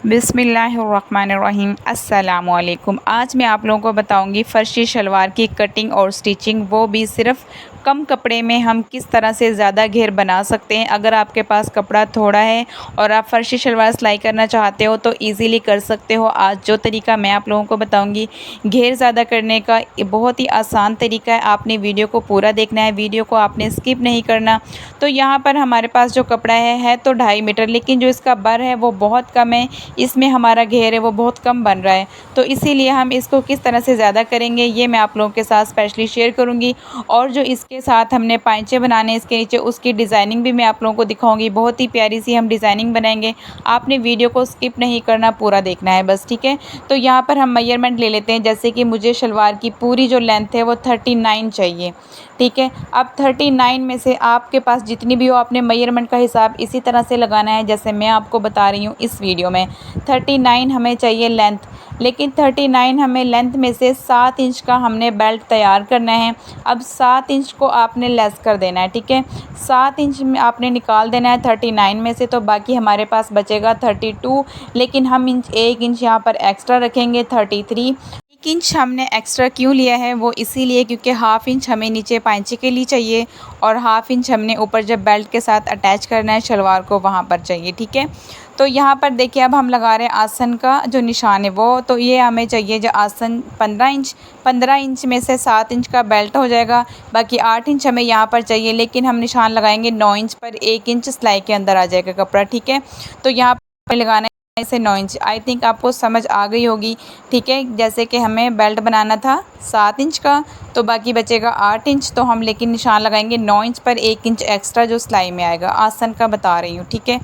बिस्मिल्लाहिर्रहमानिर्रहीम अस्सलामुअलैकुम। आज मैं आप लोगों को बताऊंगी फ़र्शी शलवार की कटिंग और स्टिचिंग, वो भी सिर्फ़ कम कपड़े में हम किस तरह से ज़्यादा घेर बना सकते हैं। अगर आपके पास कपड़ा थोड़ा है और आप फ़र्शी शलवार सिलाई करना चाहते हो तो इजीली कर सकते हो। आज जो तरीका मैं आप लोगों को बताऊंगी घेर ज़्यादा करने का, बहुत ही आसान तरीका है। आपने वीडियो को पूरा देखना है, वीडियो को आपने स्किप नहीं करना। तो यहाँ पर हमारे पास जो कपड़ा है तो 2.5 मीटर, लेकिन जो इसका बर है वो बहुत कम है। इसमें हमारा घेर है वो बहुत कम बन रहा है, तो इसीलिए हम इसको किस तरह से ज़्यादा करेंगे ये मैं आप लोगों के साथ स्पेशली शेयर करूँगी। और जो इसके साथ हमने पाइंचे बनाने इसके नीचे, उसकी डिज़ाइनिंग भी मैं आप लोगों को दिखाऊंगी। बहुत ही प्यारी सी हम डिज़ाइनिंग बनाएंगे। आपने वीडियो को स्किप नहीं करना, पूरा देखना है बस, ठीक है। तो यहाँ पर हम मेजरमेंट ले लेते हैं। जैसे कि मुझे शलवार की पूरी जो लेंथ है वो 39 चाहिए, ठीक है। अब 39 में से आपके पास जितनी भी हो, आपने मेजरमेंट का हिसाब इसी तरह से लगाना है जैसे मैं आपको बता रही हूँ इस वीडियो में। 39 हमें चाहिए लेंथ, लेकिन 39 हमें लेंथ में से 7 इंच का हमने बेल्ट तैयार करना है। अब 7 इंच को आपने लेस कर देना है, ठीक है। 7 इंच में आपने निकाल देना है 39 में से, तो बाकी हमारे पास बचेगा 32। लेकिन हम इंच 1 इंच यहाँ पर एक्स्ट्रा रखेंगे 33। 1 इंच हमने एक्स्ट्रा क्यों लिया है, वो इसीलिए क्योंकि हाफ़ इंच हमें नीचे पाइंचे के लिए चाहिए और हाफ़ इंच हमने ऊपर जब बेल्ट के साथ अटैच करना है शलवार को वहाँ पर चाहिए, ठीक है। तो यहाँ पर देखिए अब हम लगा रहे हैं आसन का जो निशान है वो, तो ये हमें चाहिए जो आसन 15 इंच। 15 इंच में से 7 इंच का बेल्ट हो जाएगा, बाकी 8 इंच हमें यहाँ पर चाहिए। लेकिन हम निशान लगाएंगे 9 इंच पर, 1 इंच सिलाई के अंदर आ जाएगा कपड़ा, ठीक है। तो यहाँ पर लगाना है से 9 इंच। आई थिंक आपको समझ आ गई होगी, ठीक है। जैसे कि हमें बेल्ट बनाना था 7 इंच का, तो बाकी बचेगा 8 इंच, तो हम लेकिन निशान लगाएंगे 9 इंच पर, 1 इंच एक्स्ट्रा जो सिलाई में आएगा। आसन का बता रही हूँ, ठीक है।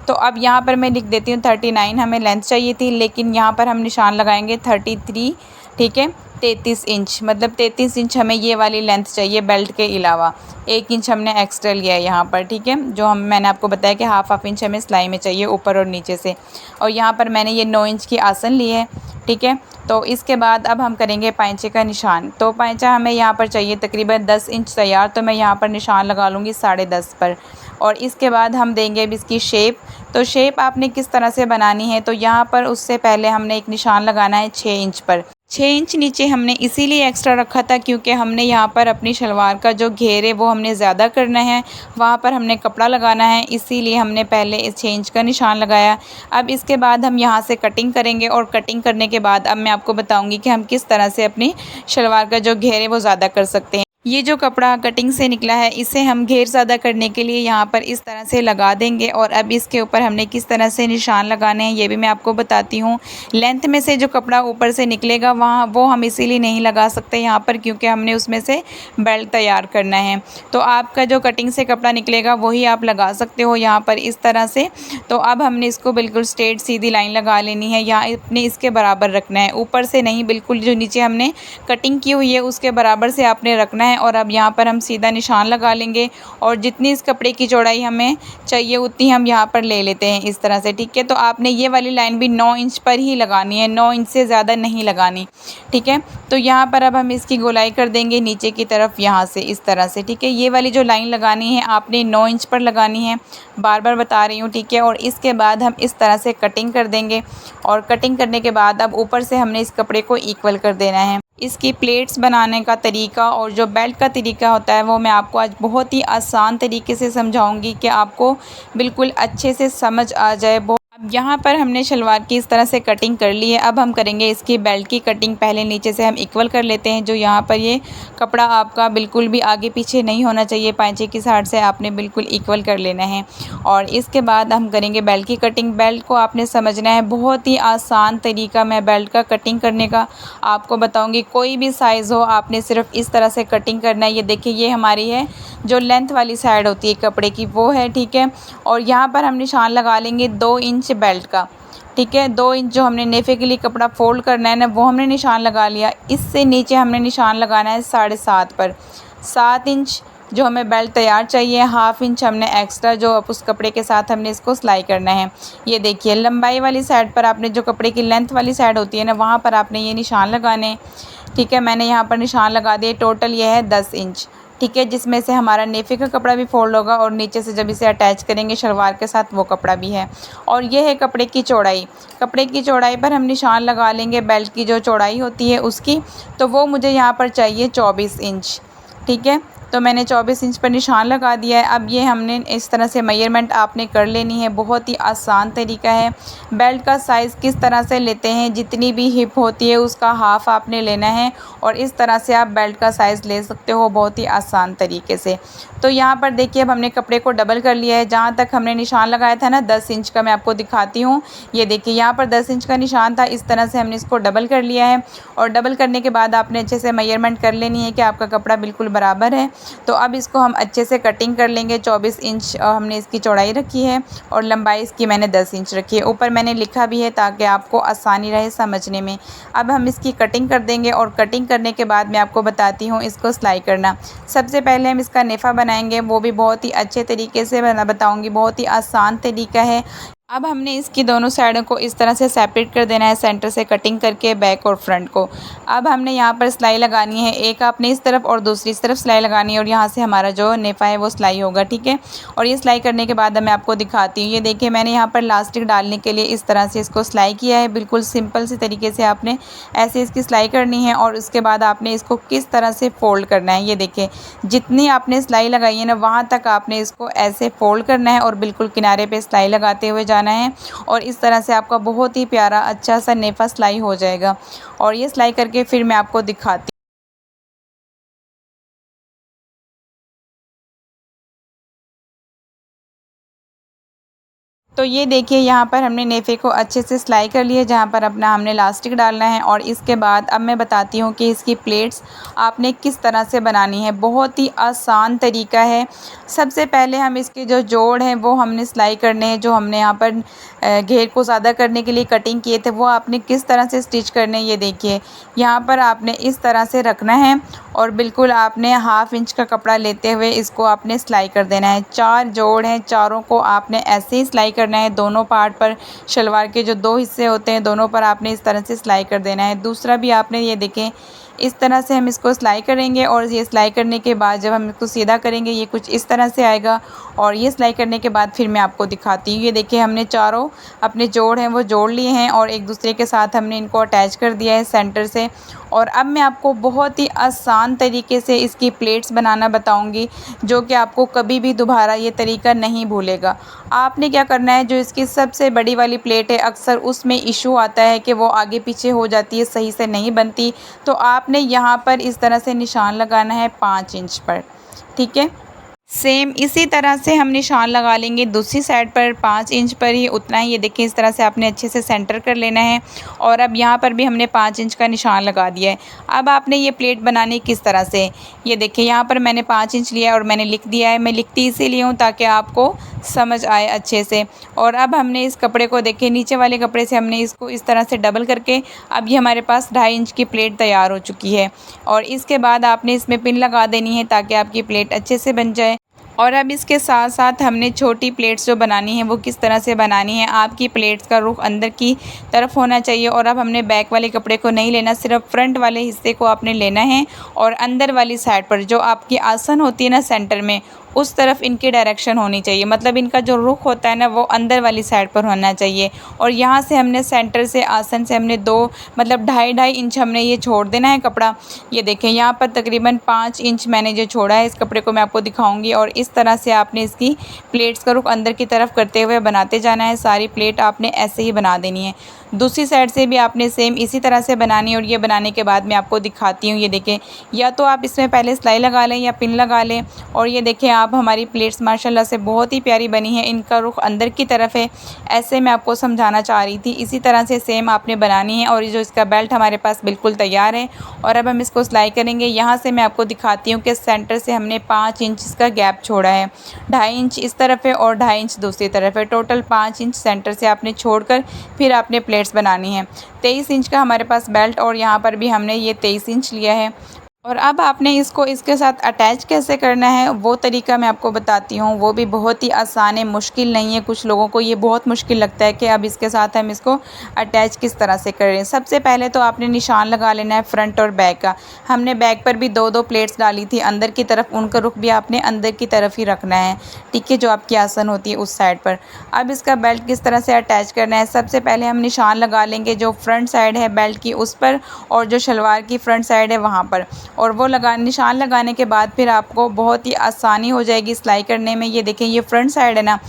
तो अब यहाँ पर मैं लिख देती हूँ 39 हमें लेंथ चाहिए थी, लेकिन यहाँ पर हम निशान लगाएंगे 33, ठीक है। 33 इंच, मतलब 33 इंच हमें ये वाली लेंथ चाहिए बेल्ट के अलावा। 1 इंच हमने एक्स्ट्रा लिया है यहाँ पर, ठीक है। जो मैंने आपको बताया कि हाफ इंच हमें सिलाई में चाहिए ऊपर और नीचे से। और यहाँ पर मैंने ये 9 इंच की आसन ली है, ठीक है। तो इसके बाद अब हम करेंगे पाइंचे का निशान। तो पाइंचा हमें यहाँ पर चाहिए तकरीबन 10 इंच तैयार, तो मैं यहाँ पर निशान लगा लूँगी 10.5 पर। और इसके बाद हम देंगे अब इसकी शेप। तो शेप आपने किस तरह से बनानी है, तो यहाँ पर उससे पहले हमने एक निशान लगाना है 6 इंच पर। 6 इंच नीचे हमने इसीलिए एक्स्ट्रा रखा था क्योंकि हमने यहाँ पर अपनी शलवार का जो घेर है वो हमने ज़्यादा करना है, वहाँ पर हमने कपड़ा लगाना है, इसीलिए हमने पहले इस 6 इंच का निशान लगाया। अब इसके बाद हम यहाँ से कटिंग करेंगे और कटिंग करने के बाद अब मैं आपको बताऊँगी कि हम किस तरह से अपनी शलवार का जो घेर है वो ज़्यादा कर सकते हैं। ये जो कपड़ा कटिंग से निकला है इसे हम घेर ज़्यादा करने के लिए यहाँ पर इस तरह से लगा देंगे। और अब इसके ऊपर हमने किस तरह से निशान लगाने हैं ये भी मैं आपको बताती हूँ। लेंथ में से जो कपड़ा ऊपर से निकलेगा वहाँ वो हम इसीलिए नहीं लगा सकते यहाँ पर क्योंकि हमने उसमें से बेल्ट तैयार करना है। तो आपका जो कटिंग से कपड़ा निकलेगा वही आप लगा सकते हो यहाँ पर इस तरह से। तो अब हमने इसको बिल्कुल स्ट्रेट सीधी लाइन लगा लेनी है, यहाँ अपने इसके बराबर रखना है, ऊपर से नहीं, बिल्कुल जो नीचे हमने कटिंग की हुई है उसके बराबर से आपने रखना है। और अब यहाँ पर हम सीधा निशान लगा लेंगे और जितनी इस कपड़े की चौड़ाई हमें चाहिए उतनी हम यहाँ पर ले लेते हैं इस तरह से, ठीक है। तो आपने ये वाली लाइन भी 9 इंच पर ही लगानी है, 9 इंच से ज़्यादा नहीं लगानी, ठीक है। तो यहाँ पर अब हम इसकी गोलाई कर देंगे नीचे की तरफ यहाँ से इस तरह से, ठीक है। ये वाली जो लाइन लगानी है आपने 9 इंच पर लगानी है, बार बार बता रही हूँ, ठीक है। और इसके बाद हम इस तरह से कटिंग कर देंगे और कटिंग करने के बाद अब ऊपर से हमने इस कपड़े को इक्वल कर देना है। इसकी प्लेट्स बनाने का तरीका और जो बेल्ट का तरीका होता है वो मैं आपको आज बहुत ही आसान तरीके से समझाऊंगी कि आपको बिल्कुल अच्छे से समझ आ जाए। अब यहाँ पर हमने शलवार की इस तरह से कटिंग कर ली है। अब हम करेंगे इसकी बेल्ट की कटिंग। पहले नीचे से हम इक्वल कर लेते हैं। जो यहाँ पर ये कपड़ा आपका बिल्कुल भी आगे पीछे नहीं होना चाहिए, पाइंचे की साइड से आपने बिल्कुल इक्वल कर लेना है। और इसके बाद हम करेंगे बेल्ट की कटिंग। बेल्ट को आपने समझना है, बहुत ही आसान तरीका मैं बेल्ट का कटिंग करने का आपको बताऊँगी। कोई भी साइज़ हो आपने सिर्फ इस तरह से कटिंग करना है। ये देखिए ये हमारी है जो लेंथ वाली साइड होती है कपड़े की वो है, ठीक है। और यहाँ पर हम निशान लगा लेंगे 2 इंच बेल्ट का, ठीक है। 2 इंच जो हमने नेफे के लिए कपड़ा फोल्ड करना है ना वो हमने निशान लगा लिया। इससे नीचे हमने निशान लगाना है 7.5 पर। 7 इंच जो हमें बेल्ट तैयार चाहिए, हाफ इंच हमने एक्स्ट्रा जो अब उस कपड़े के साथ हमने इसको सिलाई करना है। ये देखिए लंबाई वाली साइड पर आपने जो कपड़े की लेंथ वाली साइड होती है ना वहाँ पर आपने ये निशान लगाने, ठीक है। मैंने यहाँ पर निशान लगा दिए। टोटल ये है 10 इंच, ठीक है, जिसमें से हमारा नेफे का कपड़ा भी फ़ोल्ड होगा और नीचे से जब इसे अटैच करेंगे शलवार के साथ वो कपड़ा भी है। और ये है कपड़े की चौड़ाई। कपड़े की चौड़ाई पर हम निशान लगा लेंगे बेल्ट की जो चौड़ाई होती है उसकी, तो वो मुझे यहाँ पर चाहिए 24 इंच। ठीक है, तो मैंने 24 इंच पर निशान लगा दिया है। अब ये हमने इस तरह से मेजरमेंट आपने कर लेनी है। बहुत ही आसान तरीका है। बेल्ट का साइज़ किस तरह से लेते हैं, जितनी भी हिप होती है उसका हाफ़ आपने लेना है और इस तरह से आप बेल्ट का साइज़ ले सकते हो बहुत ही आसान तरीके से। तो यहाँ पर देखिए अब हमने कपड़े को डबल कर लिया है। जहाँ तक हमने निशान लगाया था ना 10 इंच का, मैं आपको दिखाती हूँ। ये देखिए यहाँ पर 10 इंच का निशान था, इस तरह से हमने इसको डबल कर लिया है। और डबल करने के बाद आपने अच्छे से मेजरमेंट कर लेनी है कि आपका कपड़ा बिल्कुल बराबर है। तो अब इसको हम अच्छे से कटिंग कर लेंगे। 24 इंच हमने इसकी चौड़ाई रखी है और लंबाई इसकी मैंने 10 इंच रखी है। ऊपर मैंने लिखा भी है ताकि आपको आसानी रहे समझने में। अब हम इसकी कटिंग कर देंगे और कटिंग करने के बाद मैं आपको बताती हूँ इसको सिलाई करना। सबसे पहले हम इसका नेफ़ा बनाएंगे, वो भी बहुत ही अच्छे तरीके से बताऊँगी, बहुत ही आसान तरीका है। अब हमने इसकी दोनों साइडों को इस तरह से सेपरेट कर देना है, सेंटर से कटिंग करके बैक और फ्रंट को। अब हमने यहाँ पर सिलाई लगानी है, एक आपने इस तरफ और दूसरी इस तरफ सिलाई लगानी है और यहाँ से हमारा जो नेफा है वो सिलाई होगा। ठीक है, और ये सिलाई करने के बाद मैं आपको दिखाती हूँ। ये देखिए मैंने यहाँ पर इलास्टिक डालने के लिए इस तरह से इसको सिलाई किया है। बिल्कुल सिंपल सी तरीके से आपने ऐसे इसकी सिलाई करनी है और उसके बाद आपने इसको किस तरह से फ़ोल्ड करना है। ये देखिए जितनी आपने सिलाई लगाई है ना वहाँ तक आपने इसको ऐसे फ़ोल्ड करना है और बिल्कुल किनारे पे सिलाई लगाते हुए जाना है और इस तरह से आपका बहुत ही प्यारा अच्छा सा नेफा सिलाई हो जाएगा। और ये सिलाई करके फिर मैं आपको दिखाती। तो ये देखिए यहाँ पर हमने नेफ़े को अच्छे से सिलाई कर लिया, जहाँ पर अपना हमने इलास्टिक डालना है। और इसके बाद अब मैं बताती हूँ कि इसकी प्लेट्स आपने किस तरह से बनानी है। बहुत ही आसान तरीका है। सबसे पहले हम इसके जो जोड़ हैं वो हमने सिलाई करने हैं। जो हमने यहाँ पर घेर को ज़्यादा करने के लिए कटिंग किए थे वो आपने किस तरह से स्टिच करने हैं। ये देखिए यहाँ पर आपने इस तरह से रखना है और बिल्कुल आपने हाफ़ इंच का कपड़ा लेते हुए इसको आपने सिलाई कर देना है। 4 जोड़ हैं, चारों को आपने ऐसे ही सिलाई करना है। दोनों पार्ट पर शलवार के जो 2 हिस्से होते हैं दोनों पर आपने इस तरह से सिलाई कर देना है। दूसरा भी आपने ये देखें इस तरह से हम इसको सिलाई करेंगे और ये सिलाई करने के बाद जब हम इसको सीधा करेंगे ये कुछ इस तरह से आएगा। और ये सिलाई करने के बाद फिर मैं आपको दिखाती हूँ। ये देखिए हमने चारों अपने जोड़ हैं वो जोड़ लिए हैं और एक दूसरे के साथ हमने इनको अटैच कर दिया है सेंटर से। और अब मैं आपको बहुत ही आसान तरीके से इसकी प्लेट्स बनाना बताऊंगी, जो कि आपको कभी भी दोबारा ये तरीका नहीं भूलेगा। आपने क्या करना है, जो इसकी सबसे बड़ी वाली प्लेट है अक्सर उसमें इशू आता है कि वो आगे पीछे हो जाती है, सही से नहीं बनती। तो आपने यहाँ पर इस तरह से निशान लगाना है 5 इंच पर। ठीक है, सेम इसी तरह से हम निशान लगा लेंगे दूसरी साइड पर 5 इंच पर ही उतना ही। ये देखिए इस तरह से आपने अच्छे से सेंटर कर लेना है। और अब यहाँ पर भी हमने 5 इंच का निशान लगा दिया है। अब आपने ये प्लेट बनानी किस तरह से, ये देखिए यहाँ पर मैंने 5 इंच लिया है और मैंने लिख दिया है। मैं लिखती इसीलिए हूँ ताकि आपको समझ आए अच्छे से। और अब हमने इस कपड़े को देखिए नीचे वाले कपड़े से हमने इसको इस तरह से डबल करके अब ये हमारे पास 2.5 इंच की प्लेट तैयार हो चुकी है। और इसके बाद आपने इसमें पिन लगा देनी है ताकि आपकी प्लेट अच्छे से बन जाए। और अब इसके साथ साथ हमने छोटी प्लेट्स जो बनानी है वो किस तरह से बनानी है। आपकी प्लेट्स का रुख अंदर की तरफ होना चाहिए। और अब हमने बैक वाले कपड़े को नहीं लेना, सिर्फ फ्रंट वाले हिस्से को आपने लेना है। और अंदर वाली साइड पर जो आपकी आसन होती है ना सेंटर में, उस तरफ इनकी डायरेक्शन होनी चाहिए। मतलब इनका जो रुख होता है ना वो अंदर वाली साइड पर होना चाहिए। और यहाँ से हमने सेंटर से आसन से हमने 2 मतलब 2.5 इंच हमने ये छोड़ देना है कपड़ा। ये देखें यहाँ पर तकरीबन 5 इंच मैंने जो छोड़ा है इस कपड़े को मैं आपको दिखाऊंगी। और इस तरह से आपने इसकी प्लेट्स का रुख अंदर की तरफ करते हुए बनाते जाना है। सारी प्लेट आपने ऐसे ही बना देनी है। दूसरी साइड से भी आपने सेम इसी तरह से बनानी है। और ये बनाने के बाद मैं आपको दिखाती हूँ। ये देखें या तो आप इसमें पहले सिलाई लगा लें या पिन लगा लें। और ये देखें आप हमारी प्लेट्स माशाल्लाह से बहुत ही प्यारी बनी है। इनका रुख अंदर की तरफ है, ऐसे मैं आपको समझाना चाह रही थी। इसी तरह से सेम आपने बनानी है। और ये जो इसका बेल्ट हमारे पास बिल्कुल तैयार है। और अब हम इसको सिलाई करेंगे। यहाँ से मैं आपको दिखाती हूँ कि सेंटर से हमने 5 इंच इसका गैप छोड़ा है। 2.5 इंच इस तरफ है और 2.5 इंच दूसरी तरफ है। टोटल 5 इंच सेंटर से आपने छोड़कर फिर आपने प्लेट्स बनानी है। 23 इंच का हमारे पास बेल्ट और यहाँ पर भी हमने ये 23 इंच लिया है। और अब आपने इसको इसके साथ अटैच कैसे करना है वो तरीका मैं आपको बताती हूँ। वो भी बहुत ही आसान है, मुश्किल नहीं है। कुछ लोगों को ये बहुत मुश्किल लगता है कि अब इसके साथ हम इसको अटैच किस तरह से करें। सबसे पहले तो आपने निशान लगा लेना है फ्रंट और बैक का। हमने बैक पर भी 2-2 प्लेट्स डाली थी अंदर की तरफ, उनका रुख भी आपने अंदर की तरफ ही रखना है, ठीक है, जो आपकी आसन होती है उस साइड पर। अब इसका बेल्ट किस तरह से अटैच करना है, सबसे पहले हम निशान लगा लेंगे जो फ्रंट साइड है बेल्ट की उस पर, और जो शलवार की फ्रंट साइड है वहाँ पर। और वो निशान लगाने के बाद फिर आपको बहुत ही आसानी हो जाएगी सिलाई करने में। ये देखें, ये फ्रंट साइड है ना,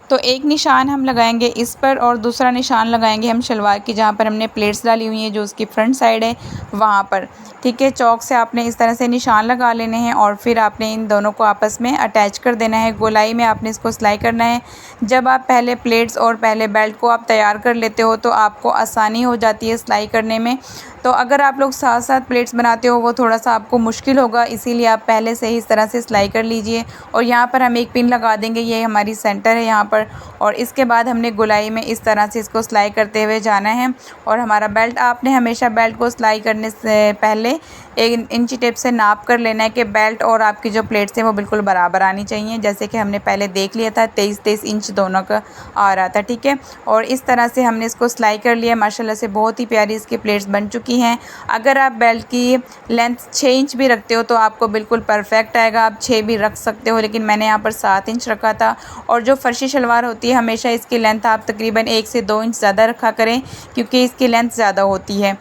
तो एक निशान हम लगाएंगे इस पर और दूसरा निशान लगाएंगे हम शलवार की जहाँ पर हमने प्लेट्स डाली हुई हैं जो उसकी फ्रंट साइड है वहाँ पर, ठीक है। चौक से आपने इस तरह से निशान लगा लेने हैं और फिर आपने इन दोनों को आपस में अटैच कर देना है। गोलाई में आपने इसको सिलाई करना है। जब आप पहले प्लेट्स और पहले बेल्ट को आप तैयार कर लेते हो तो आपको आसानी हो जाती है सिलाई करने में। तो अगर आप लोग साथ साथ प्लेट्स बनाते हो वो थोड़ा सा आपको मुश्किल होगा, इसीलिए आप पहले से ही इस तरह से सिलाई कर लीजिए। और यहाँ पर हम एक पिन लगा देंगे, ये हमारी सेंटर है यहाँ पर। और इसके बाद हमने गोलाई में इस तरह से इसको सिलाई करते हुए जाना है। और हमारा बेल्ट, आपने हमेशा बेल्ट को सिलाई करने से पहले एक इंची टेप से नाप कर लेना है कि बेल्ट और आपकी जो प्लेट्स हैं वो बिल्कुल बराबर आनी चाहिए। जैसे कि हमने पहले देख लिया था 23-23 इंच दोनों का आ रहा था, ठीक है। और इस तरह से हमने इसको सिलाई कर लिया। माशाल्लाह से बहुत ही प्यारी इसकी प्लेट्स बन चुकी हैं। अगर आप बेल्ट की लेंथ 6 इंच भी रखते हो तो आपको बिल्कुल परफेक्ट आएगा। आप 6 भी रख सकते हो, लेकिन मैंने यहाँ पर 7 इंच रखा था। और जो फर्शी शलवार होती है हमेशा इसकी लेंथ आप तकरीबन 1 से 2 इंच ज़्यादा रखा करें, क्योंकि इसकी लेंथ ज़्यादा होती है।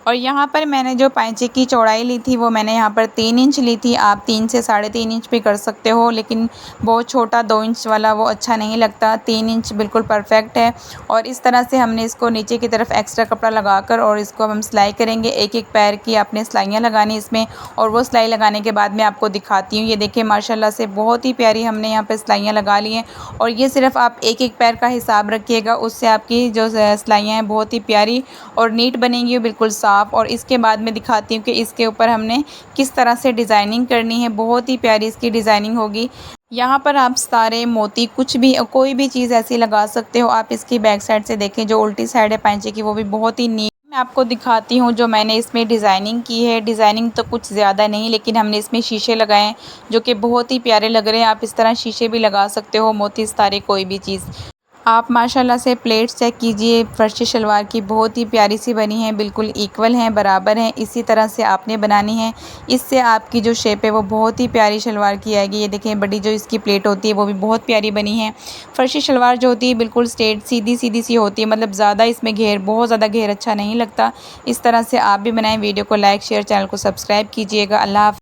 और यहाँ पर मैंने जो पाइचे की चौड़ाई ली थी वो मैंने यहाँ पर 3 इंच ली थी। आप 3 से 3.5 इंच भी कर सकते हो, लेकिन बहुत छोटा 2 इंच वाला वो अच्छा नहीं लगता। 3 इंच बिल्कुल परफेक्ट है। और इस तरह से हमने इसको नीचे की तरफ एक्स्ट्रा कपड़ा लगाकर और इसको हम सिलाई करेंगे। एक एक पैर की आपने सिलाइयाँ लगानी इसमें, और वो सिलाई लगाने के बाद मैं आपको दिखाती हूँ। ये देखिए माशाल्लाह से बहुत ही प्यारी हमने यहाँ पर सिलाइयाँ लगा ली हैं। और ये सिर्फ आप एक एक पैर का हिसाब रखिएगा, उससे आपकी जो सिलाइयाँ हैं बहुत ही प्यारी और नीट बनेंगी, बिल्कुल साफ़। और इसके बाद मैं दिखाती हूँ कि इसके ऊपर हमने किस तरह से डिज़ाइनिंग करनी है। बहुत ही प्यारी इसकी डिज़ाइनिंग होगी। यहाँ पर आप सितारे, मोती, कुछ भी, कोई भी चीज़ ऐसी लगा सकते हो। आप इसकी बैक साइड से देखें, जो उल्टी साइड है पांचे की वो भी बहुत ही नीट। मैं आपको दिखाती हूँ जो मैंने इसमें डिज़ाइनिंग की है। डिज़ाइनिंग तो कुछ ज़्यादा नहीं, लेकिन हमने इसमें शीशे लगाए हैं जो कि बहुत ही प्यारे लग रहे हैं। आप इस तरह शीशे भी लगा सकते हो, मोती, सितारे, कोई भी चीज़। आप माशाल्लाह से प्लेट्स चेक कीजिए, फर्शी शलवार की बहुत ही प्यारी सी बनी है, बिल्कुल इक्वल हैं, बराबर हैं। इसी तरह से आपने बनानी है, इससे आपकी जो शेप है वो बहुत ही प्यारी शलवार की आएगी। ये देखें, बड़ी जो इसकी प्लेट होती है वो भी बहुत प्यारी बनी है। फर्शी शलवार जो होती है बिल्कुल स्ट्रेट, सीधी सीधी सी होती है, मतलब ज़्यादा इसमें घेर, बहुत ज़्यादा घेर अच्छा नहीं लगता। इस तरह से आप भी बनाएं। वीडियो को लाइक, शेयर, चैनल को सब्सक्राइब कीजिएगा। अल्लाह हाफ़िज़।